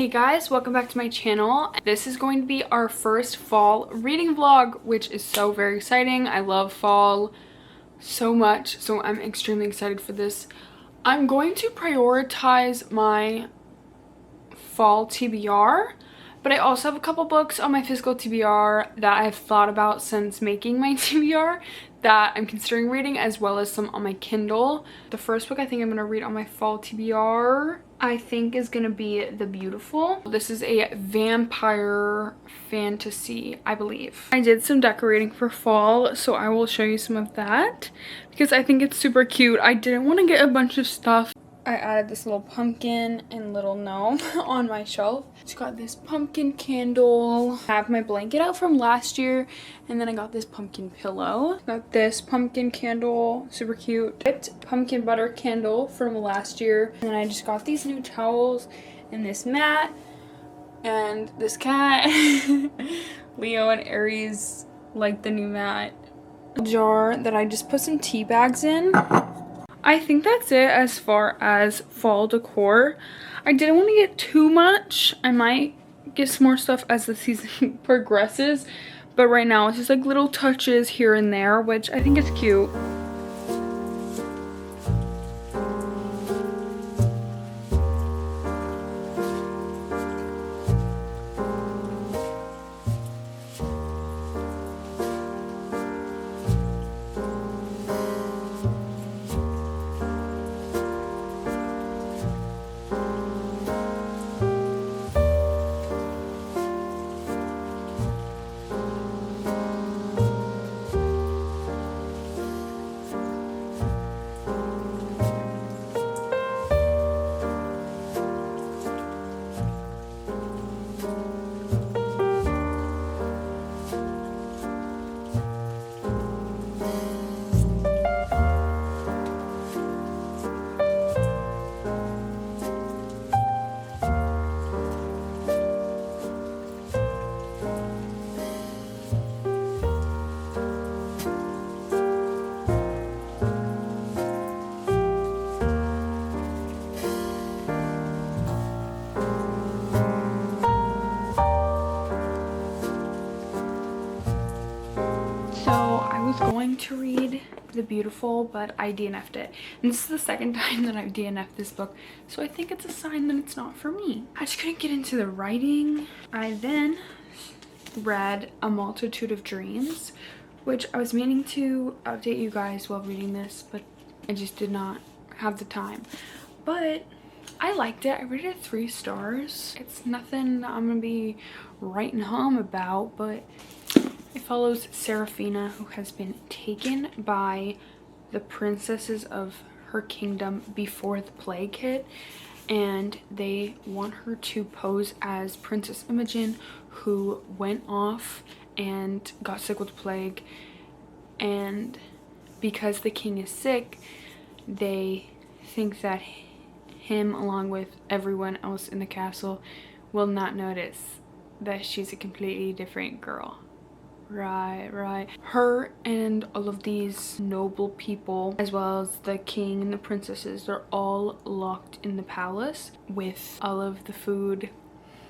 Hey guys, welcome back to my channel. This is going to be our first fall reading vlog, which is so very exciting. I love fall so much, so I'm extremely excited for this. I'm going to prioritize my fall TBR, but I also have a couple books on my physical TBR that I've thought about since making my TBR that I'm considering reading, as well as some on my Kindle. The first book I think I'm going to read on my fall TBR I think is going to be The Beautiful. This is a vampire fantasy, I believe. I did some decorating for fall, so I will show you some of that because I think it's super cute. I didn't want to get a bunch of stuff. I added this little pumpkin and little gnome on my shelf. It's got this pumpkin candle. I have my blanket out from last year, and then I got this pumpkin pillow. Got this pumpkin candle, super cute. Pumpkin butter candle from last year. And then I just got these new towels and this mat and this cat. Leo and Aries like the new mat. A jar that I just put some tea bags in. I think that's it as far as fall decor. I didn't want to get too much. I might get some more stuff as the season progresses, but right now it's just like little touches here and there, which I think is cute. Going to read The Beautiful, but I DNF'd it. And this is the second time that I've DNF'd this book, so I think it's a sign that it's not for me. I just couldn't get into the writing. I then read A Multitude of Dreams, which I was meaning to update you guys while reading this, but I just did not have the time. But I liked it. I rated it 3 stars. It's nothing that I'm gonna be writing home about, but it follows Seraphina, who has been taken by the princesses of her kingdom before the plague hit, and they want her to pose as Princess Imogen, who went off and got sick with the plague. And because the king is sick, they think that him, along with everyone else in the castle, will not notice that she's a completely different girl. Right. Her and all of these noble people, as well as the king and the princesses, they're all locked in the palace with all of the food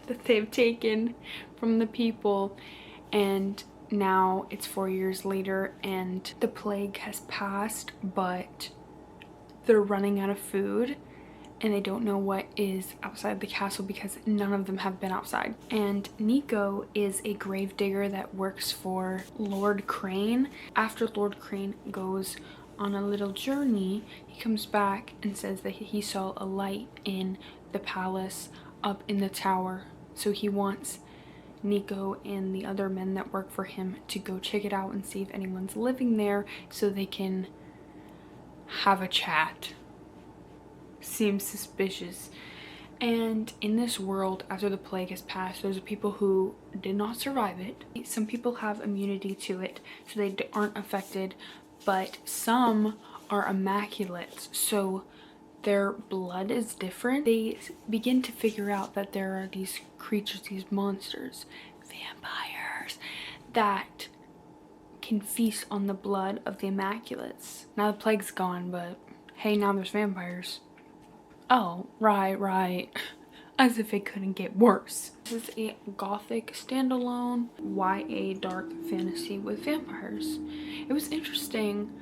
that they've taken from the people. And now it's 4 years later and the plague has passed, but they're running out of food. And they don't know what is outside the castle because none of them have been outside. And Nico is a gravedigger that works for Lord Crane. After Lord Crane goes on a little journey, he comes back and says that he saw a light in the palace up in the tower. So he wants Nico and the other men that work for him to go check it out and see if anyone's living there so they can have a chat. Seems suspicious. And in this world, after the plague has passed, there's people who did not survive it. Some people have immunity to it, so they aren't affected, but some are immaculate, so their blood is different. They begin to figure out that there are these creatures, these monsters, vampires, that can feast on the blood of the immaculates. Now the plague's gone, but hey, now there's vampires. Oh, right. as if it couldn't get worse. This is a gothic standalone YA dark fantasy with vampires. It was interesting.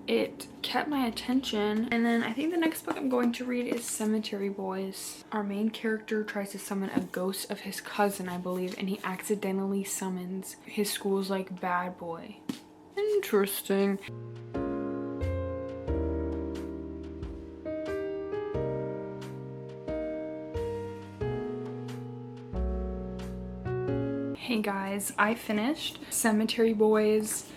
It kept my attention. And then I think the next book I'm going to read is Cemetery Boys. Our main character tries to summon a ghost of his cousin, I believe, and he accidentally summons his school's like bad boy. Interesting. Hey guys, I finished Cemetery Boys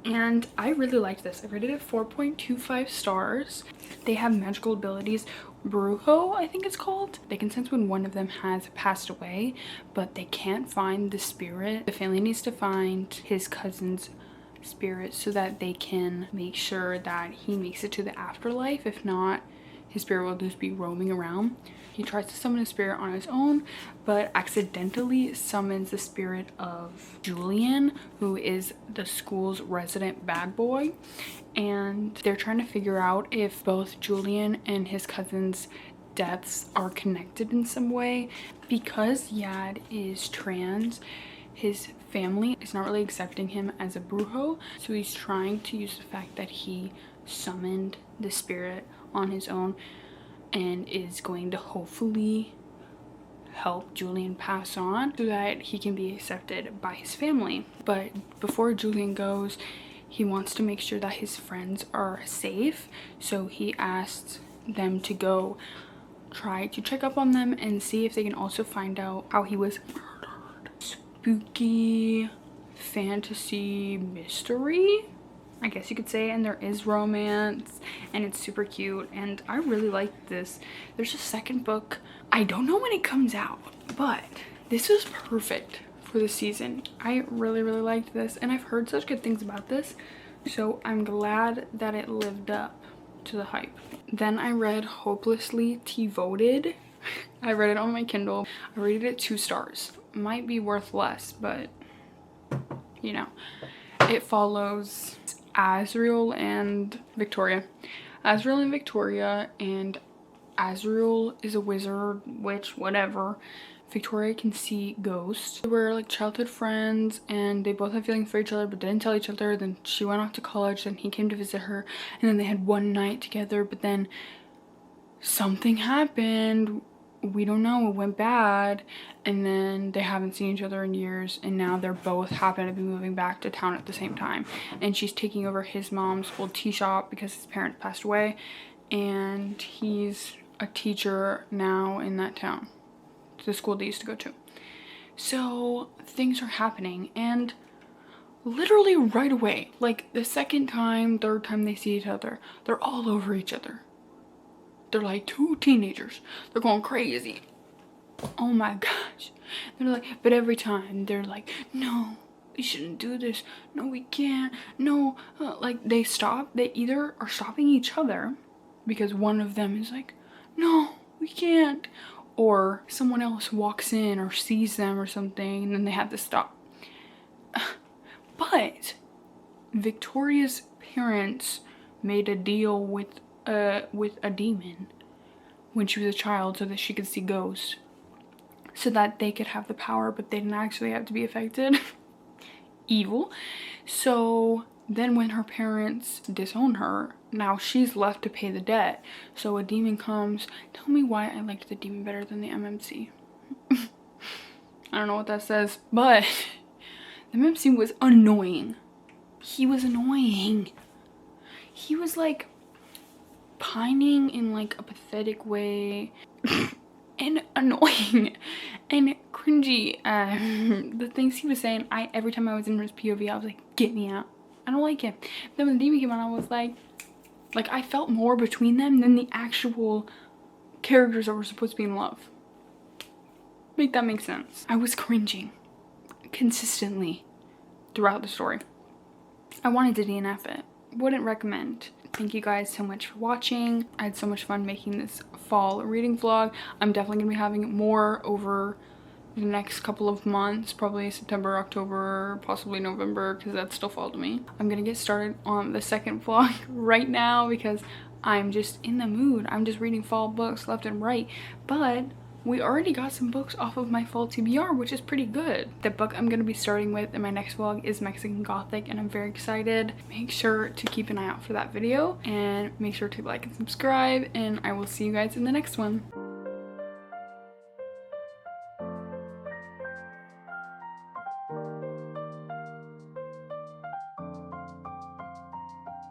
and I really liked this. I rated it 4.25 stars. They have magical abilities. Brujo, I think it's called. They can sense when one of them has passed away, but they can't find the spirit. The family needs to find his cousin's spirit so that they can make sure that he makes it to the afterlife. If not, his spirit will just be roaming around. He tries to summon a spirit on his own, but accidentally summons the spirit of Julian, who is the school's resident bad boy. And they're trying to figure out if both Julian and his cousin's deaths are connected in some way. Because Yad is trans, his family is not really accepting him as a brujo, so he's trying to use the fact that he summoned the spirit on his own and is going to hopefully help Julian pass on so that he can be accepted by his family. But before Julian goes, he wants to make sure that his friends are safe, so he asks them to go try to check up on them and see if they can also find out how he was murdered. Spooky fantasy mystery, I guess you could say, and there is romance and it's super cute and I really like this. There's a second book. I don't know when it comes out, but this was perfect for the season. I really liked this and I've heard such good things about this, so I'm glad that it lived up to the hype. Then I read Hopelessly Devoted. I read it on my Kindle. I rated it 2 stars. Might be worth less, but you know, it follows Azriel and Victoria. Azriel and Victoria, and Azriel is a wizard, witch, whatever. Victoria can see ghosts. They were like childhood friends and they both had feelings for each other but didn't tell each other. Then she went off to college, then he came to visit her, and then they had one night together, but then something happened. We don't know, it went bad, and then they haven't seen each other in years, and now they're both happen to be moving back to town at the same time, and she's taking over his mom's old tea shop because his parents passed away, and he's a teacher now in that town, the school they used to go to. So things are happening, and literally right away, like the second time, third time they see each other, they're all over each other. They're like 2 teenagers. They're going crazy. Oh my gosh. They're like, but every time they're like, no, we shouldn't do this. No, we can't. No, like they stop. They either are stopping each other because one of them is like, no, we can't. Or someone else walks in or sees them or something and then they have to stop. But Victoria's parents made a deal with a demon when she was a child so that she could see ghosts, so that they could have the power but they didn't actually have to be affected. Evil. So then when her parents disown her, now she's left to pay the debt. So a demon comes. Tell me why I liked the demon better than the MMC. I don't know what that says, but the MMC was annoying. He was annoying. He was like pining in like a pathetic way and annoying and cringy. The things he was saying, every time I was in his POV, I was like, get me out. I don't like him. Then when the demon came on, I was like I felt more between them than the actual characters that were supposed to be in love. Make that make sense. I was cringing consistently throughout the story. I wanted to DNF it. Wouldn't recommend. Thank you guys so much for watching. I had so much fun making this fall reading vlog. I'm definitely gonna be having more over the next couple of months, probably September, October, possibly November, because that's still fall to me. I'm gonna get started on the second vlog right now because I'm just in the mood. I'm just reading fall books left and right, but we already got some books off of my fall TBR, which is pretty good. The book I'm going to be starting with in my next vlog is Mexican Gothic, and I'm very excited. Make sure to keep an eye out for that video, and make sure to like and subscribe, and I will see you guys in the next one.